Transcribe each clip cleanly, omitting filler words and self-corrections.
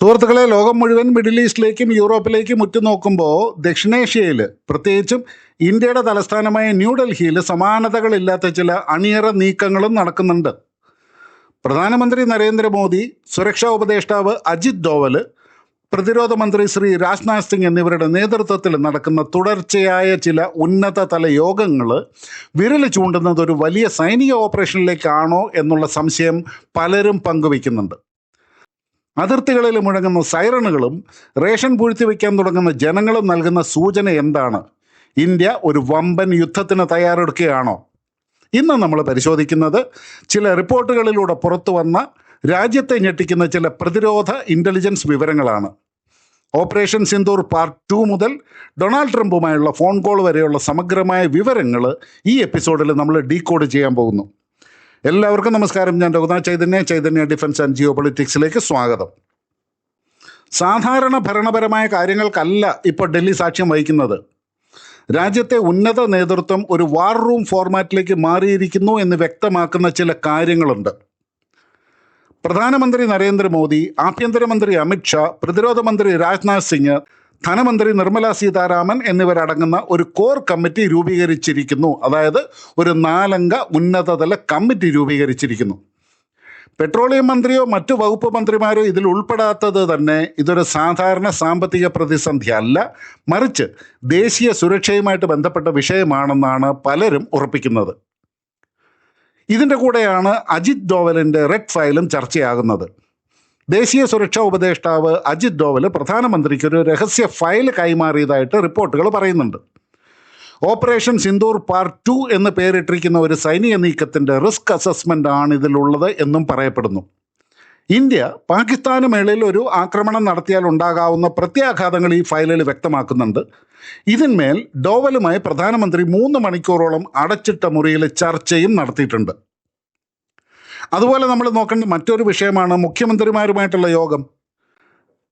സുഹൃത്തുക്കളെ, ലോകം മുഴുവൻ മിഡിൽ ഈസ്റ്റിലേക്കും യൂറോപ്പിലേക്കും ഉറ്റുനോക്കുമ്പോൾ ദക്ഷിണേഷ്യയിൽ, പ്രത്യേകിച്ചും ഇന്ത്യയുടെ തലസ്ഥാനമായ ന്യൂഡൽഹിയിൽ സമാനതകളില്ലാത്ത ചില അണിയറ നീക്കങ്ങളും നടക്കുന്നുണ്ട്. പ്രധാനമന്ത്രി നരേന്ദ്രമോദി, സുരക്ഷാ ഉപദേഷ്ടാവ് അജിത് ഡോവല്, പ്രതിരോധ മന്ത്രി ശ്രീ രാജ്നാഥ് സിംഗ് എന്നിവരുടെ നേതൃത്വത്തിൽ നടക്കുന്ന തുടർച്ചയായ ചില ഉന്നതതല യോഗങ്ങൾ വിരൽ ചൂണ്ടുന്നത് ഒരു വലിയ സൈനിക ഓപ്പറേഷനിലേക്കാണോ എന്നുള്ള സംശയം പലരും പങ്കുവയ്ക്കുന്നുണ്ട്. അതിർത്തികളിൽ മുഴങ്ങുന്ന സൈറണുകളും റേഷൻ പൂഴ്ത്തിവെക്കാൻ തുടങ്ങുന്ന ജനങ്ങളും നൽകുന്ന സൂചന എന്താണ്? ഇന്ത്യ ഒരു വമ്പൻ യുദ്ധത്തിന് തയ്യാറെടുക്കുകയാണോ? ഇന്ന് നമ്മൾ പരിശോധിക്കുന്നത് ചില റിപ്പോർട്ടുകളിലൂടെ പുറത്തു വന്ന രാജ്യത്തെ ഞെട്ടിക്കുന്ന ചില പ്രതിരോധ ഇൻ്റലിജൻസ് വിവരങ്ങളാണ്. ഓപ്പറേഷൻ സിന്ദൂർ പാർട്ട് 2 മുതൽ ഡൊണാൾഡ് ട്രംപുമായുള്ള ഫോൺ കോൾ വരെയുള്ള സമഗ്രമായ വിവരങ്ങൾ ഈ എപ്പിസോഡിൽ നമ്മൾ ഡീകോഡ് ചെയ്യാൻ പോകുന്നു. എല്ലാവർക്കും നമസ്കാരം. ഞാൻ രഘുനാഥ് ചൈതന്യ ഡിഫൻസ് ആൻഡ് ജിയോ പൊളിറ്റിക്സിലേക്ക് സ്വാഗതം. സാധാരണ ഭരണപരമായ കാര്യങ്ങൾക്കല്ല ഇപ്പോൾ ഡൽഹി സാക്ഷ്യം വഹിക്കുന്നത്. രാജ്യത്തെ ഉന്നത നേതൃത്വം ഒരു വാർ റൂം ഫോർമാറ്റിലേക്ക് മാറിയിരിക്കുന്നു എന്ന് വ്യക്തമാക്കുന്ന ചില കാര്യങ്ങളുണ്ട്. പ്രധാനമന്ത്രി നരേന്ദ്രമോദി, ആഭ്യന്തരമന്ത്രി അമിത്ഷാ, പ്രതിരോധ മന്ത്രി രാജ്നാഥ് സിംഗ്, ധനമന്ത്രി നിർമ്മല സീതാരാമൻ എന്നിവരടങ്ങുന്ന ഒരു കോർ കമ്മിറ്റി രൂപീകരിച്ചിരിക്കുന്നു. അതായത് ഒരു 4 അംഗ ഉന്നതതല കമ്മിറ്റി രൂപീകരിച്ചിരിക്കുന്നു. പെട്രോളിയം മന്ത്രിയോ മറ്റു വകുപ്പ് മന്ത്രിമാരോ ഇതിൽ ഉൾപ്പെടാത്തത് തന്നെ ഇതൊരു സാധാരണ സാമ്പത്തിക പ്രതിസന്ധി അല്ല, മറിച്ച് ദേശീയ സുരക്ഷയുമായിട്ട് ബന്ധപ്പെട്ട വിഷയമാണെന്നാണ് പലരും ഉറപ്പിക്കുന്നത്. ഇതിൻ്റെ കൂടെയാണ് അജിത് ഡോവലിൻ്റെ റെഡ് ഫയലും ചർച്ചയാകുന്നത്. ദേശീയ സുരക്ഷാ ഉപദേഷ്ടാവ് അജിത് ഡോവൽ പ്രധാനമന്ത്രിക്ക് ഒരു രഹസ്യ ഫയൽ കൈമാറിയതായിട്ട് റിപ്പോർട്ടുകൾ പറയുന്നുണ്ട്. ഓപ്പറേഷൻ സിന്ദൂർ പാർട്ട് 2 എന്ന് പേരിട്ടിരിക്കുന്ന ഒരു സൈനിക നീക്കത്തിൻ്റെ റിസ്ക് അസസ്മെൻ്റ് ആണ് ഇതിലുള്ളത് എന്നും പറയപ്പെടുന്നു. ഇന്ത്യ പാകിസ്ഥാന് മേളിൽ ഒരു ആക്രമണം നടത്തിയാൽ ഉണ്ടാകാവുന്ന പ്രത്യാഘാതങ്ങൾ ഈ ഫയലിൽ വ്യക്തമാക്കുന്നുണ്ട്. ഇതിന്മേൽ ഡോവലുമായി പ്രധാനമന്ത്രി 3 മണിക്കൂറോളം അടച്ചിട്ട മുറിയിൽ ചർച്ചയും നടത്തിയിട്ടുണ്ട്. അതുപോലെ നമ്മൾ നോക്കേണ്ട മറ്റൊരു വിഷയമാണ് മുഖ്യമന്ത്രിമാരുമായിട്ടുള്ള യോഗം.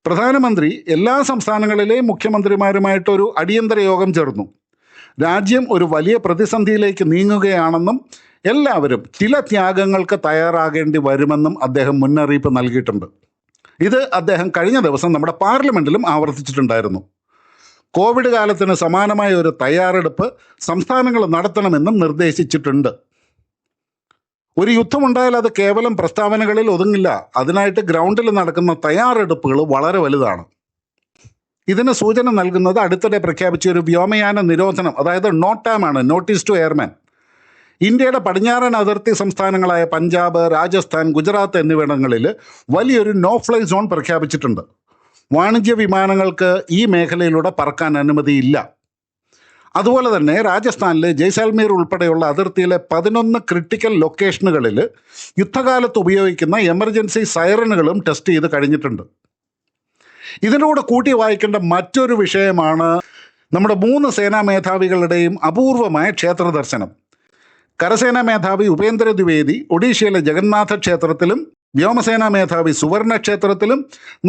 പ്രധാനമന്ത്രി എല്ലാ സംസ്ഥാനങ്ങളിലെയും മുഖ്യമന്ത്രിമാരുമായിട്ടൊരു അടിയന്തര യോഗം ചേർന്നു. രാജ്യം ഒരു വലിയ പ്രതിസന്ധിയിലേക്ക് നീങ്ങുകയാണെന്നും എല്ലാവരും ചില ത്യാഗങ്ങൾക്ക് തയ്യാറാകേണ്ടി വരുമെന്നും അദ്ദേഹം മുന്നറിയിപ്പ് നൽകിയിട്ടുണ്ട്. ഇത് അദ്ദേഹം കഴിഞ്ഞ ദിവസം നമ്മുടെ പാർലമെൻറ്റിലും ആവർത്തിച്ചിട്ടുണ്ടായിരുന്നു. കോവിഡ് കാലത്തിന് സമാനമായ ഒരു തയ്യാറെടുപ്പ് സംസ്ഥാനങ്ങൾ നടത്തണമെന്നും നിർദ്ദേശിച്ചിട്ടുണ്ട്. ഒരു യുദ്ധമുണ്ടായാൽ അത് കേവലം പ്രസ്താവനകളിൽ ഒതുങ്ങില്ല. അതിനായിട്ട് ഗ്രൗണ്ടിൽ നടക്കുന്ന തയ്യാറെടുപ്പുകൾ വളരെ വലുതാണ്. ഇതിന് സൂചന നൽകുന്നത് അടുത്തിടെ പ്രഖ്യാപിച്ച ഒരു വ്യോമയാന നിരോധനം, അതായത് നോട്ടാമാണ്, നോട്ടീസ് ടു എയർമാൻ. ഇന്ത്യയുടെ പടിഞ്ഞാറൻ അതിർത്തി സംസ്ഥാനങ്ങളായ പഞ്ചാബ്, രാജസ്ഥാൻ, ഗുജറാത്ത് എന്നിവിടങ്ങളിൽ വലിയൊരു നോ ഫ്ലൈ സോൺ പ്രഖ്യാപിച്ചിട്ടുണ്ട്. വാണിജ്യ വിമാനങ്ങൾക്ക് ഈ മേഖലയിലൂടെ പറക്കാൻ അനുമതിയില്ല. അതുപോലെ തന്നെ രാജസ്ഥാനിലെ ജയ്സാൽമീർ ഉൾപ്പെടെയുള്ള അതിർത്തിയിലെ 11 ക്രിട്ടിക്കൽ ലൊക്കേഷനുകളിൽ യുദ്ധകാലത്ത് ഉപയോഗിക്കുന്ന എമർജൻസി സൈറനുകളും ടെസ്റ്റ് ചെയ്ത് കഴിഞ്ഞിട്ടുണ്ട്. ഇതിലൂടെ കൂട്ടി വായിക്കേണ്ട മറ്റൊരു വിഷയമാണ് നമ്മുടെ 3 സേനാ മേധാവികളുടെയും അപൂർവമായ ക്ഷേത്ര ദർശനം. കരസേനാ മേധാവി ഉപേന്ദ്ര ദ്വിവേദി ഒഡീഷയിലെ ജഗന്നാഥ ക്ഷേത്രത്തിലും, വ്യോമസേനാ മേധാവി സുവർണ ക്ഷേത്രത്തിലും,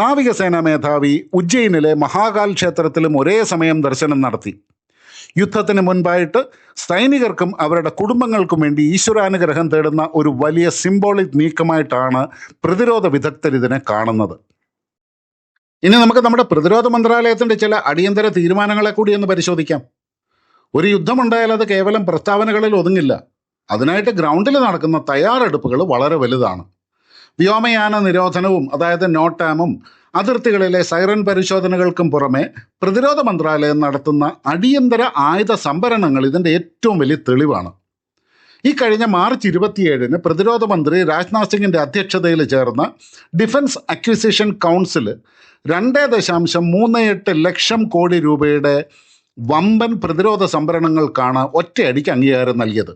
നാവികസേനാ മേധാവി ഉജ്ജയിനിലെ മഹാകാൽ ക്ഷേത്രത്തിലും ഒരേ സമയം ദർശനം നടത്തി. യുദ്ധത്തിന് മുൻപായിട്ട് സൈനികർക്കും അവരുടെ കുടുംബങ്ങൾക്കും വേണ്ടി ഈശ്വരാനുഗ്രഹം തേടുന്ന ഒരു വലിയ സിംബോളിക് നീക്കമായിട്ടാണ് പ്രതിരോധ വിദഗ്ധർ ഇതിനെ കാണുന്നത്. ഇനി നമുക്ക് നമ്മുടെ പ്രതിരോധ മന്ത്രാലയത്തിൻ്റെ ചില അടിയന്തര തീരുമാനങ്ങളെ കൂടി ഒന്ന് പരിശോധിക്കാം. ഒരു യുദ്ധമുണ്ടായാൽ അത് കേവലം പ്രസ്താവനകളിൽ ഒതുങ്ങില്ല. അതിനായിട്ട് ഗ്രൗണ്ടിൽ നടക്കുന്ന തയ്യാറെടുപ്പുകൾ വളരെ വലുതാണ്. വ്യോമയാന നിരോധനവും, അതായത് നോട്ടാമും, അതിർത്തികളിലെ സൈറൻ പരിശോധനകൾക്കും പുറമെ പ്രതിരോധ മന്ത്രാലയം നടത്തുന്ന അടിയന്തര ആയുധ സംഭരണങ്ങൾ ഇതിൻ്റെ ഏറ്റവും വലിയ തെളിവാണ്. ഈ കഴിഞ്ഞ മാർച്ച് 27-ന് പ്രതിരോധ മന്ത്രി രാജ്നാഥ് സിംഗിൻ്റെ അധ്യക്ഷതയിൽ ചേർന്ന defence acquisition council 2.38 lakh crore രൂപയുടെ വമ്പൻ പ്രതിരോധ സംഭരണങ്ങൾക്കാണ് ഒറ്റയടിക്ക് അംഗീകാരം നൽകിയത്.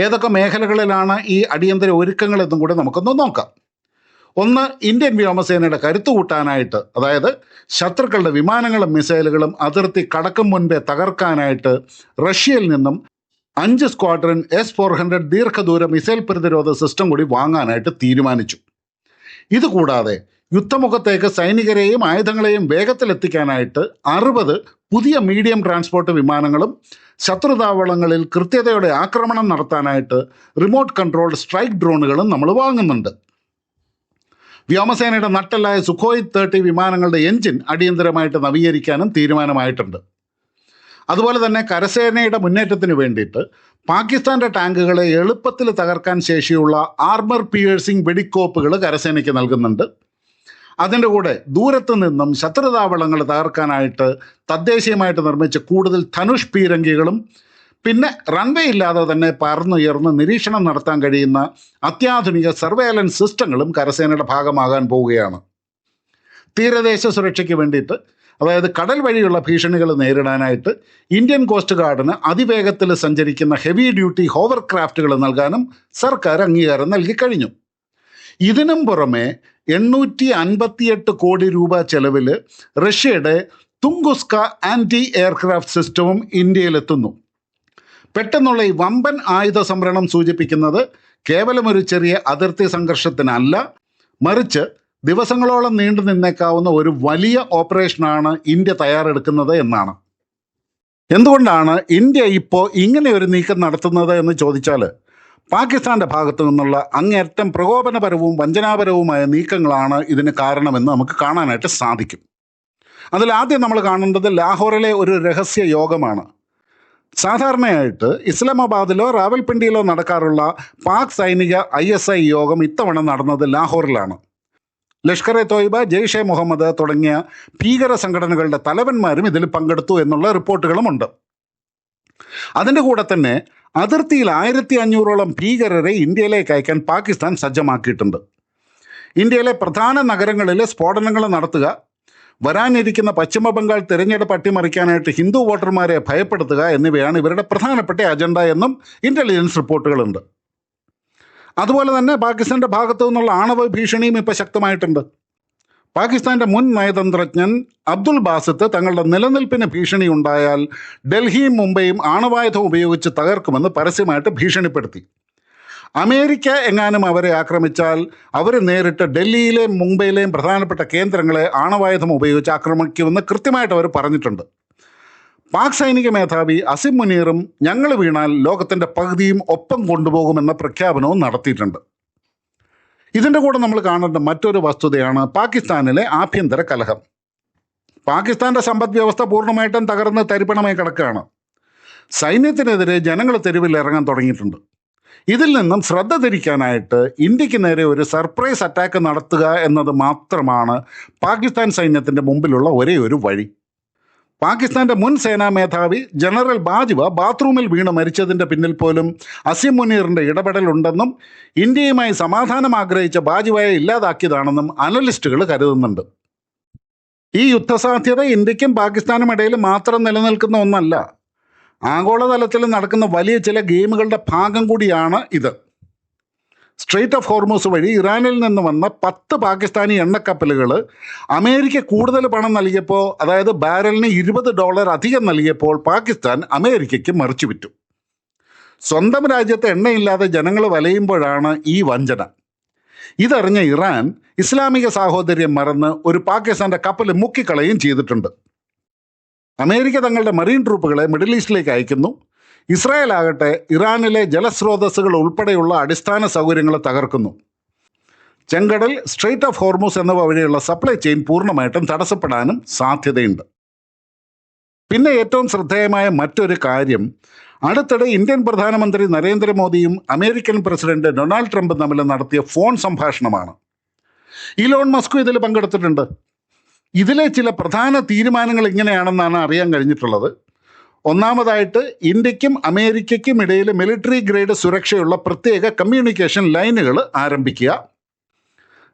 ഏതൊക്കെ മേഖലകളിലാണ് ഈ അടിയന്തര ഒരുക്കങ്ങളെന്നും കൂടെ നമുക്കൊന്ന് നോക്കാം. ഒന്ന്, ഇന്ത്യൻ വ്യോമസേനയുടെ കരുത്തു കൂട്ടാനായിട്ട്, അതായത് ശത്രുക്കളുടെ വിമാനങ്ങളും മിസൈലുകളും അതിർത്തി കടക്കും മുൻപേ തകർക്കാനായിട്ട് റഷ്യയിൽ നിന്നും 5 സ്ക്വാഡ്രൺ S-400 ദീർഘദൂര മിസൈൽ പ്രതിരോധ സിസ്റ്റം കൂടി വാങ്ങാനായിട്ട് തീരുമാനിച്ചു. ഇതുകൂടാതെ യുദ്ധമുഖത്തേക്ക് സൈനികരെയും ആയുധങ്ങളെയും വേഗത്തിലെത്തിക്കാനായിട്ട് 60 പുതിയ മീഡിയം ട്രാൻസ്പോർട്ട് വിമാനങ്ങളും ശത്രുതാവളങ്ങളിൽ കൃത്യതയോടെ ആക്രമണം നടത്താനായിട്ട് റിമോട്ട് കൺട്രോൾഡ് സ്ട്രൈക്ക് ഡ്രോണുകളും നമ്മൾ വാങ്ങുന്നുണ്ട്. വ്യോമസേനയുടെ നട്ടെല്ലായ സുഖോയ് 30 വിമാനങ്ങളുടെ എഞ്ചിൻ അടിയന്തരമായിട്ട് നവീകരിക്കാനും തീരുമാനമായിട്ടുണ്ട്. അതുപോലെ തന്നെ കരസേനയുടെ മുന്നേറ്റത്തിന് വേണ്ടിയിട്ട് പാകിസ്ഥാന്റെ ടാങ്കുകളെ എളുപ്പത്തിൽ തകർക്കാൻ ശേഷിയുള്ള ആർമർ പിയേഴ്സിംഗ് വെടിക്കോപ്പുകൾ കരസേനയ്ക്ക് നൽകുന്നുണ്ട്. അതിൻ്റെ കൂടെ ദൂരത്ത് നിന്നും ശത്രുതാവളങ്ങൾ തകർക്കാനായിട്ട് തദ്ദേശീയമായിട്ട് നിർമ്മിച്ച കൂടുതൽ ധനുഷ് പീരങ്കികളും പിന്നെ റൺവേ ഇല്ലാതെ തന്നെ പറന്നുയർന്ന് നിരീക്ഷണം നടത്താൻ കഴിയുന്ന അത്യാധുനിക സർവേലൻസ് സിസ്റ്റങ്ങളും കരസേനയുടെ ഭാഗമാകാൻ പോവുകയാണ്. തീരദേശ സുരക്ഷയ്ക്ക് വേണ്ടിയിട്ട്, അതായത് കടൽ വഴിയുള്ള ഭീഷണികൾ നേരിടാനായിട്ട് ഇന്ത്യൻ കോസ്റ്റ് ഗാർഡിന് അതിവേഗത്തിൽ സഞ്ചരിക്കുന്ന ഹെവി ഡ്യൂട്ടി ഹോവർ ക്രാഫ്റ്റുകൾ നൽകാനും സർക്കാർ അംഗീകാരം നൽകി കഴിഞ്ഞു. ഇതിനും പുറമെ 858 കോടി രൂപ ചെലവിൽ റഷ്യയുടെ തുങ്കുസ്ക ആൻറ്റി എയർക്രാഫ്റ്റ് സിസ്റ്റവും ഇന്ത്യയിലെത്തുന്നു. പെട്ടെന്നുള്ള ഈ വമ്പൻ ആയുധ സംഭരണം സൂചിപ്പിക്കുന്നത് കേവലം ഒരു ചെറിയ അതിർത്തി സംഘർഷത്തിനല്ല, മറിച്ച് ദിവസങ്ങളോളം നീണ്ടു നിന്നേക്കാവുന്ന ഒരു വലിയ ഓപ്പറേഷനാണ് ഇന്ത്യ തയ്യാറെടുക്കുന്നത് എന്നാണ്. എന്തുകൊണ്ടാണ് ഇന്ത്യ ഇപ്പോൾ ഇങ്ങനെ ഒരു നീക്കം നടത്തുന്നത് എന്ന് ചോദിച്ചാൽ, പാകിസ്ഥാന്റെ ഭാഗത്തു നിന്നുള്ള അങ്ങേയറ്റം പ്രകോപനപരവും വഞ്ചനാപരവുമായ നീക്കങ്ങളാണ് ഇതിന് കാരണമെന്ന് നമുക്ക് കാണാനായിട്ട് സാധിക്കും. അതിലാദ്യം നമ്മൾ കാണേണ്ടത് ലാഹോറിലെ ഒരു രഹസ്യ യോഗമാണ്. സാധാരണയായിട്ട് ഇസ്ലാമാബാദിലോ റാവൽപിണ്ടിയിലോ നടക്കാറുള്ള പാക് സൈനിക ISI യോഗം ഇത്തവണ നടന്നത് ലാഹോറിലാണ്. ലഷ്കർ എ തോയ്ബ, ജെയ്ഷെ മുഹമ്മദ് തുടങ്ങിയ ഭീകര സംഘടനകളുടെ തലവന്മാരും ഇതിൽ പങ്കെടുത്തു എന്നുള്ള റിപ്പോർട്ടുകളുമുണ്ട്. അതിൻ്റെ കൂടെ തന്നെ അതിർത്തിയിൽ 1500ഓളം ഭീകരരെ ഇന്ത്യയിലേക്ക് അയക്കാൻ പാകിസ്ഥാൻ സജ്ജമാക്കിയിട്ടുണ്ട്. ഇന്ത്യയിലെ പ്രധാന നഗരങ്ങളിൽ സ്ഫോടനങ്ങൾ നടത്തുക, വരാനിരിക്കുന്ന പശ്ചിമ ബംഗാൾ തിരഞ്ഞെടുപ്പ് അട്ടിമറിക്കാനായിട്ട് ഹിന്ദു വോട്ടർമാരെ ഭയപ്പെടുത്തുക എന്നിവയാണ് ഇവരുടെ പ്രധാനപ്പെട്ട അജണ്ട എന്നും ഇൻ്റലിജൻസ് റിപ്പോർട്ടുകളുണ്ട്. അതുപോലെ തന്നെ പാകിസ്ഥാന്റെ ഭാഗത്തു നിന്നുള്ള ആണവ ഭീഷണിയും ഇപ്പോൾ ശക്തമായിട്ടുണ്ട്. പാകിസ്ഥാന്റെ മുൻ നയതന്ത്രജ്ഞൻ അബ്ദുൽ ബാസിത്ത് തങ്ങളുടെ നിലനിൽപ്പിന് ഭീഷണി ഉണ്ടായാൽ ഡൽഹിയും മുംബൈയും ആണവായുധം ഉപയോഗിച്ച് തകർക്കുമെന്ന് പരസ്യമായിട്ട് ഭീഷണിപ്പെടുത്തി. അമേരിക്ക എങ്ങാനും അവരെ ആക്രമിച്ചാൽ അവർ നേരിട്ട് ഡൽഹിയിലെയും മുംബൈയിലെയും പ്രധാനപ്പെട്ട കേന്ദ്രങ്ങളെ ആണവായുധം ഉപയോഗിച്ച് ആക്രമിക്കുമെന്ന് കൃത്യമായിട്ട് അവർ പറഞ്ഞിട്ടുണ്ട്. പാക് സൈനിക മേധാവി അസിം മുനീറും ഞങ്ങൾ വീണാൽ ലോകത്തിൻ്റെ പകുതിയും ഒപ്പം കൊണ്ടുപോകുമെന്ന പ്രഖ്യാപനവും നടത്തിയിട്ടുണ്ട്. ഇതിൻ്റെ കൂടെ നമ്മൾ കാണേണ്ട മറ്റൊരു വസ്തുതയാണ് പാകിസ്ഥാനിലെ ആഭ്യന്തര കലഹം. പാകിസ്ഥാന്റെ സമ്പദ് വ്യവസ്ഥ പൂർണ്ണമായിട്ടും തകർന്ന് തരിപ്പണമായി കിടക്കുകയാണ്. സൈന്യത്തിനെതിരെ ജനങ്ങൾ തെരുവിൽ ഇറങ്ങാൻ തുടങ്ങിയിട്ടുണ്ട്. ഇതിൽ നിന്നും ശ്രദ്ധ തിരിക്കാനായിട്ട് ഇന്ത്യക്ക് നേരെ ഒരു സർപ്രൈസ് അറ്റാക്ക് നടത്തുക എന്നത് മാത്രമാണ് പാകിസ്ഥാൻ സൈന്യത്തിൻ്റെ മുമ്പിലുള്ള ഒരേ ഒരു വഴി. പാകിസ്ഥാന്റെ മുൻ സേനാ മേധാവി ജനറൽ ബാജ്വ ബാത്റൂമിൽ വീണ് മരിച്ചതിൻ്റെ പിന്നിൽ പോലും അസിം മുനീറിൻ്റെ ഇടപെടലുണ്ടെന്നും ഇന്ത്യയുമായി സമാധാനം ആഗ്രഹിച്ച ബാജ്വയെ ഇല്ലാതാക്കിയതാണെന്നും അനലിസ്റ്റുകൾ കരുതുന്നുണ്ട്. ഈ യുദ്ധസാധ്യത ഇന്ത്യക്കും പാകിസ്ഥാനും ഇടയിൽ മാത്രം നിലനിൽക്കുന്ന ഒന്നല്ല, ആഗോളതലത്തിൽ നടക്കുന്ന വലിയ ചില ഗെയിമുകളുടെ ഭാഗം കൂടിയാണ് ഇത്. സ്ട്രെയ്റ്റ് ഓഫ് ഹോർമൂസ് വഴി ഇറാനിൽ നിന്ന് വന്ന 10 പാകിസ്ഥാനി എണ്ണക്കപ്പലുകൾ അമേരിക്ക കൂടുതൽ പണം നൽകിയപ്പോൾ, അതായത് ബാരലിന് $20 അധികം നൽകിയപ്പോൾ പാകിസ്ഥാൻ അമേരിക്കയ്ക്ക് മറിച്ചു വിറ്റു. സ്വന്തം രാജ്യത്ത് എണ്ണയില്ലാതെ ജനങ്ങൾ വലയുമ്പോഴാണ് ഈ വഞ്ചന. ഇതറിഞ്ഞ ഇറാൻ ഇസ്ലാമിക സാഹോദര്യം മറന്ന് ഒരു പാകിസ്ഥാന്റെ കപ്പൽ മുക്കിക്കളയും ചെയ്തിട്ടുണ്ട്. അമേരിക്ക തങ്ങളുടെ മറീൻ ട്രൂപ്പുകളെ മിഡിൽ ഈസ്റ്റിലേക്ക് അയക്കുന്നു. ഇസ്രായേൽ ആകട്ടെ ഇറാനിലെ ജലസ്രോതസ്സുകൾ ഉൾപ്പെടെയുള്ള അടിസ്ഥാന സൗകര്യങ്ങൾ തകർക്കുന്നു. ചെങ്കടൽ, സ്ട്രെയ്റ്റ് ഓഫ് ഹോർമൂസ് എന്നിവ വഴിയുള്ള സപ്ലൈ ചെയിൻ പൂർണ്ണമായിട്ടും തടസ്സപ്പെടാനും സാധ്യതയുണ്ട്. പിന്നെ ഏറ്റവും ശ്രദ്ധേയമായ മറ്റൊരു കാര്യം, അടുത്തിടെ ഇന്ത്യൻ പ്രധാനമന്ത്രി നരേന്ദ്രമോദിയും അമേരിക്കൻ പ്രസിഡന്റ് ഡൊണാൾഡ് ട്രംപും തമ്മിൽ നടത്തിയ ഫോൺ സംഭാഷണമാണ്. ഇലോൺ മസ്കും ഇതിൽ പങ്കെടുത്തിട്ടുണ്ട്. ഇതിലെ ചില പ്രധാന തീരുമാനങ്ങൾ ഇങ്ങനെയാണെന്നാണ് അറിയാൻ കഴിഞ്ഞിട്ടുള്ളത്. ഒന്നാമതായിട്ട്, ഇന്ത്യക്കും അമേരിക്കയ്ക്കും ഇടയിൽ മിലിറ്ററി ഗ്രേഡ് സുരക്ഷയുള്ള പ്രത്യേക കമ്മ്യൂണിക്കേഷൻ ലൈനുകൾ ആരംഭിക്കുക.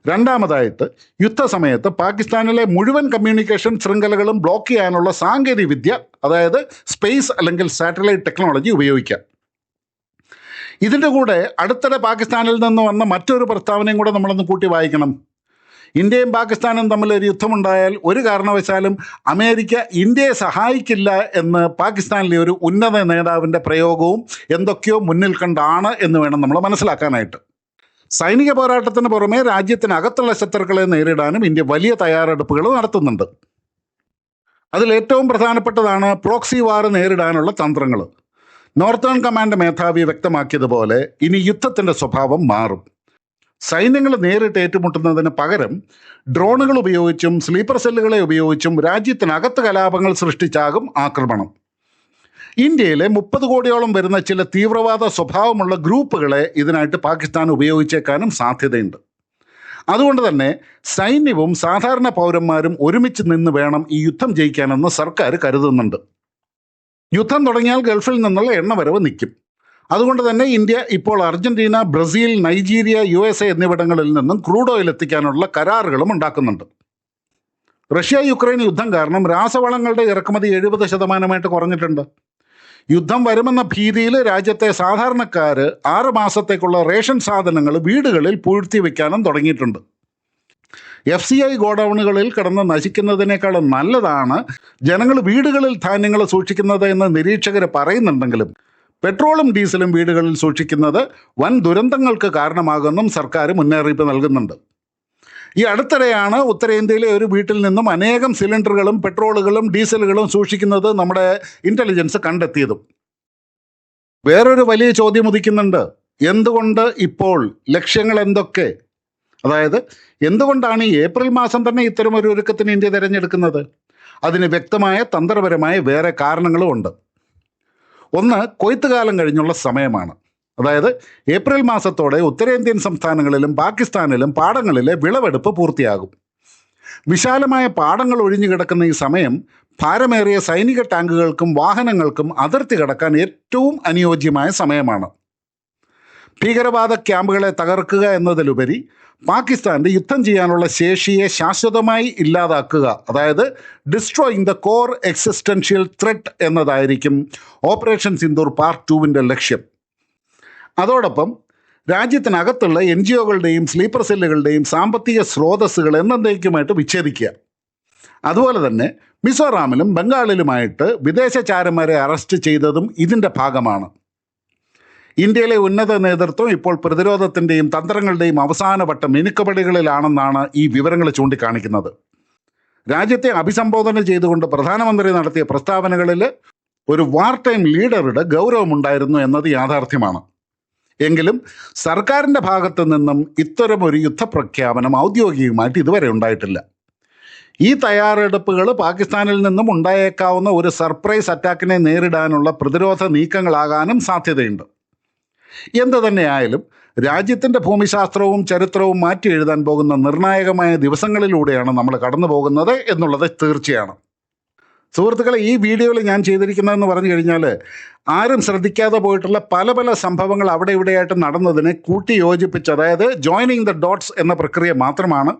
രണ്ടാമതായിട്ട്, യുദ്ധസമയത്ത് പാകിസ്ഥാനിലെ മുഴുവൻ കമ്മ്യൂണിക്കേഷൻ ശൃംഖലകളും ബ്ലോക്ക് ചെയ്യാനുള്ള സാങ്കേതിക വിദ്യ, അതായത് സ്പേസ് അല്ലെങ്കിൽ സാറ്റലൈറ്റ് ടെക്നോളജി ഉപയോഗിക്കാം. ഇതിൻ്റെ കൂടെ അടുത്തിടെ പാകിസ്ഥാനിൽ നിന്ന് വന്ന മറ്റൊരു പ്രസ്താവനയും കൂടെ നമ്മളൊന്ന് കൂട്ടി വായിക്കണം. ഇന്ത്യയും പാകിസ്ഥാനും തമ്മിൽ ഒരു യുദ്ധമുണ്ടായാൽ ഒരു കാരണവശാലും അമേരിക്ക ഇന്ത്യയെ സഹായിക്കില്ല എന്ന് പാകിസ്ഥാനിലെ ഒരു ഉന്നത നേതാവിൻ്റെ പ്രയോഗവും എന്തൊക്കെയോ മുന്നിൽ കണ്ടാണ് എന്ന് വേണം നമ്മൾ മനസ്സിലാക്കാനായിട്ട്. സൈനിക പോരാട്ടത്തിന് പുറമെ രാജ്യത്തിനകത്തുള്ള ശത്രുക്കളെ നേരിടാനും ഇന്ത്യ വലിയ തയ്യാറെടുപ്പുകൾ നടത്തുന്നുണ്ട്. അതിലേറ്റവും പ്രധാനപ്പെട്ടതാണ് പ്രോക്സി വാർ നേരിടാനുള്ള തന്ത്രങ്ങൾ. നോർത്തേൺ കമാൻഡ് മേധാവി വ്യക്തമാക്കിയതുപോലെ ഇനി യുദ്ധത്തിൻ്റെ സ്വഭാവം മാറും. സൈന്യങ്ങൾ നേരിട്ട് ഏറ്റുമുട്ടുന്നതിന് പകരം ഡ്രോണുകൾ ഉപയോഗിച്ചും സ്ലീപ്പർ സെല്ലുകളെ ഉപയോഗിച്ചും രാജ്യത്തിനകത്ത് കലാപങ്ങൾ സൃഷ്ടിച്ചാകും ആക്രമണം. ഇന്ത്യയിലെ 30 കോടിയോളം വരുന്ന ചില തീവ്രവാദ സ്വഭാവമുള്ള ഗ്രൂപ്പുകളെ ഇതിനായിട്ട് പാകിസ്ഥാൻ ഉപയോഗിച്ചേക്കാനും സാധ്യതയുണ്ട്. അതുകൊണ്ട് തന്നെ സൈന്യവും സാധാരണ പൗരന്മാരും ഒരുമിച്ച് നിന്ന് വേണം ഈ യുദ്ധം ജയിക്കാനെന്ന് സർക്കാർ കരുതുന്നുണ്ട്. യുദ്ധം തുടങ്ങിയാൽ ഗൾഫിൽ നിന്നുള്ള എണ്ണവരവ് നിൽക്കും. അതുകൊണ്ട് തന്നെ ഇന്ത്യ ഇപ്പോൾ അർജന്റീന, ബ്രസീൽ, നൈജീരിയ, USA എന്നിവിടങ്ങളിൽ നിന്നും ക്രൂഡ് ഓയിൽ എത്തിക്കാനുള്ള കരാറുകളും ഉണ്ടാക്കുന്നുണ്ട്. റഷ്യ യുക്രൈൻ യുദ്ധം കാരണം രാസവളങ്ങളുടെ ഇറക്കുമതി 70% കുറഞ്ഞിട്ടുണ്ട്. യുദ്ധം വരുമെന്ന ഭീതിയിൽ രാജ്യത്തെ സാധാരണക്കാർ 6 മാസത്തേക്കുള്ള റേഷൻ സാധനങ്ങൾ വീടുകളിൽ പൂഴ്ത്തിവെക്കാനും തുടങ്ങിയിട്ടുണ്ട്. FCI ഗോഡൌണുകളിൽ കിടന്ന് നശിക്കുന്നതിനേക്കാളും നല്ലതാണ് ജനങ്ങൾ വീടുകളിൽ ധാന്യങ്ങൾ സൂക്ഷിക്കുന്നത് എന്ന് നിരീക്ഷകർ പറയുന്നുണ്ടെങ്കിലും പെട്രോളും ഡീസലും വീടുകളിൽ സൂക്ഷിക്കുന്നത് വൻ ദുരന്തങ്ങൾക്ക് കാരണമാകുമെന്നും സർക്കാർ മുന്നറിയിപ്പ് നൽകുന്നുണ്ട്. ഈ അടുത്തിടെയാണ് ഉത്തരേന്ത്യയിലെ ഒരു വീട്ടിൽ നിന്നും അനേകം സിലിണ്ടറുകളും പെട്രോളുകളും ഡീസലുകളും സൂക്ഷിക്കുന്നത് നമ്മുടെ ഇൻ്റലിജൻസ് കണ്ടെത്തിയതും. വേറൊരു വലിയ ചോദ്യം ഉദിക്കുന്നുണ്ട്. എന്തുകൊണ്ട് ഇപ്പോൾ? ലക്ഷ്യങ്ങൾ എന്തൊക്കെ? അതായത് എന്തുകൊണ്ടാണ് ഈ ഏപ്രിൽ മാസം തന്നെ ഇത്തരമൊരു ഒരുക്കത്തിന് ഇന്ത്യ തിരഞ്ഞെടുക്കുന്നത്? അതിന് വ്യക്തമായ തന്ത്രപരമായ വേറെ കാരണങ്ങളും ഉണ്ട്. ഒന്ന്, കൊയ്ത്തുകാലം കഴിഞ്ഞുള്ള സമയമാണ്. അതായത് ഏപ്രിൽ മാസത്തോടെ ഉത്തരേന്ത്യൻ സംസ്ഥാനങ്ങളിലും പാകിസ്ഥാനിലും പാടങ്ങളിലെ വിളവെടുപ്പ് പൂർത്തിയാകും. വിശാലമായ പാടങ്ങൾ ഒഴിഞ്ഞു കിടക്കുന്ന ഈ സമയം ഭാരമേറിയ സൈനിക ടാങ്കുകൾക്കും വാഹനങ്ങൾക്കും അതിർത്തി കടക്കാൻ ഏറ്റവും അനുയോജ്യമായ സമയമാണ്. ഭീകരവാദ ക്യാമ്പുകളെ തകർക്കുക എന്നതിലുപരി പാകിസ്ഥാന്റെ യുദ്ധം ചെയ്യാനുള്ള ശേഷിയെ ശാശ്വതമായി ഇല്ലാതാക്കുക, അതായത് destroying the core existential threat എന്നതായിരിക്കും ഓപ്പറേഷൻ സിന്ദൂർ പാർട്ട് 2 ലക്ഷ്യം. അതോടൊപ്പം രാജ്യത്തിനകത്തുള്ള NGOകളുടെയും സ്ലീപ്പർ സെല്ലുകളുടെയും സാമ്പത്തിക സ്രോതസ്സുകൾ എന്നേക്കുമായിട്ട് വിച്ഛേദിക്കുക. അതുപോലെ തന്നെ മിസോറാമിലും ബംഗാളിലുമായിട്ട് വിദേശചാരന്മാരെ അറസ്റ്റ് ചെയ്തതും ഇതിൻ്റെ ഭാഗമാണ്. ഇന്ത്യയിലെ ഉന്നത നേതൃത്വം ഇപ്പോൾ പ്രതിരോധത്തിൻ്റെയും തന്ത്രങ്ങളുടെയും അവസാനവട്ട മിനുക്കപടികളിലാണെന്നാണ് ഈ വിവരങ്ങൾ ചൂണ്ടിക്കാണിക്കുന്നത്. രാജ്യത്തെ അഭിസംബോധന ചെയ്തുകൊണ്ട് പ്രധാനമന്ത്രി നടത്തിയ പ്രസ്താവനകളിൽ ഒരു വാർ ടൈം ലീഡറുടെ ഗൗരവമുണ്ടായിരുന്നു എന്നത് യാഥാർത്ഥ്യമാണ്. എങ്കിലും സർക്കാരിൻ്റെ ഭാഗത്തു നിന്നും ഇത്തരമൊരു യുദ്ധപ്രഖ്യാപനം ഔദ്യോഗികമായിട്ട് ഇതുവരെ ഉണ്ടായിട്ടില്ല. ഈ തയ്യാറെടുപ്പുകൾ പാകിസ്ഥാനിൽ നിന്നും ഉണ്ടായേക്കാവുന്ന ഒരു സർപ്രൈസ് അറ്റാക്കിനെ നേരിടാനുള്ള പ്രതിരോധ നീക്കങ്ങളാകാനും സാധ്യതയുണ്ട്. എന്തു തന്നെയായാലും രാജ്യത്തിൻ്റെ ഭൂമിശാസ്ത്രവും ചരിത്രവും മാറ്റി എഴുതാൻ പോകുന്ന നിർണായകമായ ദിവസങ്ങളിലൂടെയാണ് നമ്മൾ കടന്നു പോകുന്നത് എന്നുള്ളത് തീർച്ചയാണ്. സുഹൃത്തുക്കളെ, ഈ വീഡിയോയിൽ ഞാൻ ചെയ്തിരിക്കുന്നതെന്ന് പറഞ്ഞു കഴിഞ്ഞാൽ ആരും ശ്രദ്ധിക്കാതെ പോയിട്ടുള്ള പല പല സംഭവങ്ങൾ അവിടെ ഇവിടെയായിട്ട് നടന്നതിനെ കൂട്ടി യോജിപ്പിച്ച്, അതായത് ജോയിനിങ് ദ ഡോട്ട്സ് എന്ന പ്രക്രിയ മാത്രമാണ്.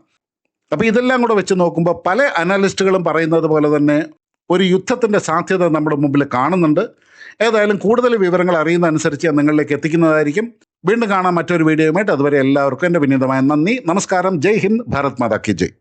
അപ്പോൾ ഇതെല്ലാം കൂടെ വെച്ച് നോക്കുമ്പോൾ പല അനലിസ്റ്റുകളും പറയുന്നത് പോലെ തന്നെ ഒരു യുദ്ധത്തിൻ്റെ സാധ്യത നമ്മുടെ മുമ്പിൽ കാണുന്നുണ്ട്. ഏതായാലും കൂടുതൽ വിവരങ്ങൾ അറിയുന്നതനുസരിച്ച് ഞാൻ നിങ്ങളിലേക്ക് എത്തിക്കുന്നതായിരിക്കും. വീണ്ടും കാണാം മറ്റൊരു വീഡിയോയുമായിട്ട്. അതുവരെ എല്ലാവർക്കും എൻ്റെ വിനീതമായ നന്ദി, നമസ്കാരം. ജയ് ഹിന്ദ്, ഭാരത് മാതാ കി ജയ്.